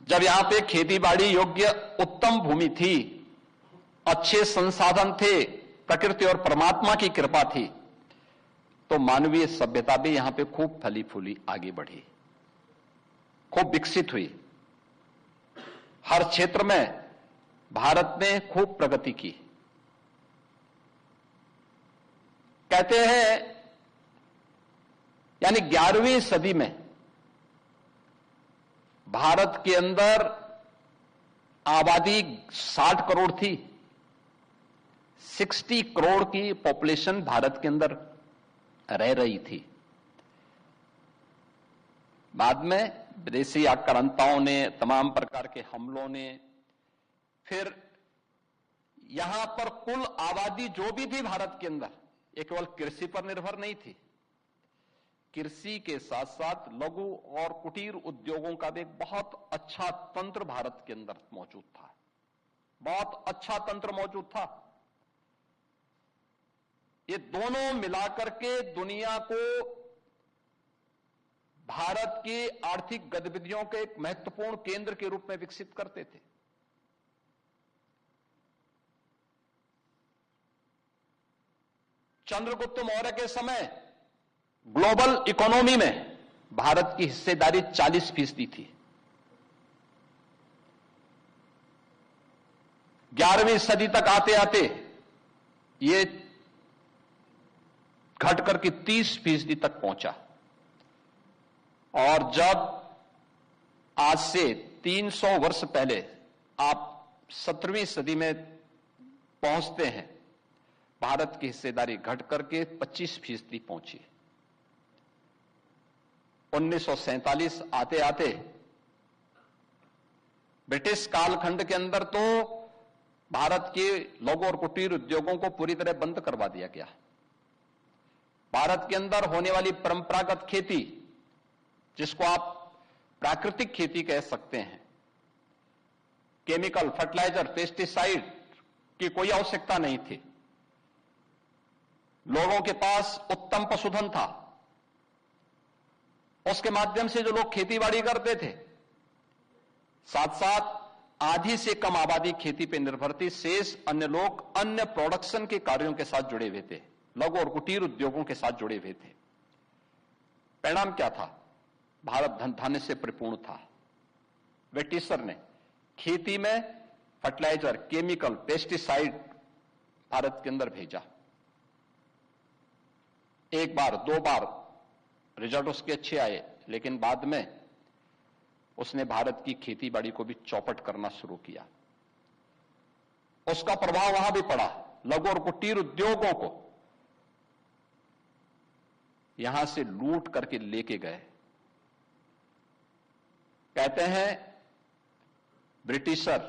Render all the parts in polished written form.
जब यहां पे खेती बाड़ी योग्य उत्तम भूमि थी, अच्छे संसाधन थे, प्रकृति और परमात्मा की कृपा थी, तो मानवीय सभ्यता भी यहां पे खूब फली फूली आगे बढ़ी, खूब विकसित हुई। हर क्षेत्र में भारत ने खूब प्रगति की। कहते हैं यानी 11वीं सदी में भारत के अंदर आबादी 60 करोड़ थी। 60 करोड़ की पॉपुलेशन भारत के अंदर रह रही थी। बाद में विदेशी आक्रांताओं ने, तमाम प्रकार के हमलों ने, फिर यहां पर कुल आबादी जो भी थी भारत के अंदर, ये केवल कृषि पर निर्भर नहीं थी। कृषि के साथ साथ लघु और कुटीर उद्योगों का भी एक बहुत अच्छा तंत्र भारत के अंदर मौजूद था। बहुत अच्छा तंत्र मौजूद था। ये दोनों मिलाकर के दुनिया को भारत की आर्थिक गतिविधियों के एक महत्वपूर्ण केंद्र के रूप में विकसित करते थे। चंद्रगुप्त मौर्य के समय ग्लोबल इकोनॉमी में भारत की हिस्सेदारी 40% थी। 11वीं सदी तक आते आते ये घटकर के 30% तक पहुंचा, और जब आज से 300 वर्ष पहले आप 17वीं सदी में पहुंचते हैं, भारत की हिस्सेदारी घटकर के 25% पहुंची। 1947 आते आते ब्रिटिश कालखंड के अंदर तो भारत के लघु और कुटीर उद्योगों को पूरी तरह बंद करवा दिया गया। भारत के अंदर होने वाली परंपरागत खेती, जिसको आप प्राकृतिक खेती कह सकते हैं, केमिकल, फर्टिलाइजर, पेस्टिसाइड की कोई आवश्यकता नहीं थी। लोगों के पास उत्तम पशुधन था, उसके माध्यम से जो लोग खेती बाड़ी करते थे, साथ साथ आधी से कम आबादी खेती पर निर्भर थी। शेष अन्य लोग अन्य प्रोडक्शन के कार्यों के साथ जुड़े हुए थे, लघु और कुटीर उद्योगों के साथ जुड़े हुए थे। परिणाम क्या था? भारत धन धान्य से परिपूर्ण था। ब्रिटिशर ने खेती में फर्टिलाइजर, केमिकल, पेस्टिसाइड भारत के अंदर भेजा। एक बार, दो बार रिजल्ट उसके अच्छे आए, लेकिन बाद में उसने भारत की खेती बाड़ी को भी चौपट करना शुरू किया। उसका प्रभाव वहां भी पड़ा। लघु और कुटीर उद्योगों को यहां से लूट करके लेके गए। कहते हैं ब्रिटिशर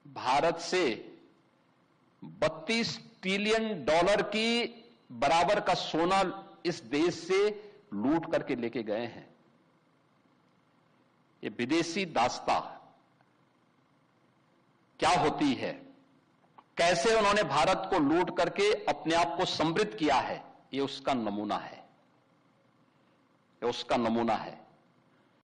भारत से $32 ट्रिलियन की बराबर का सोना इस देश से लूट करके लेके गए हैं। ये विदेशी दासता क्या होती है, कैसे उन्होंने भारत को लूट करके अपने आप को समृद्ध किया है, ये उसका नमूना है। ये उसका नमूना है।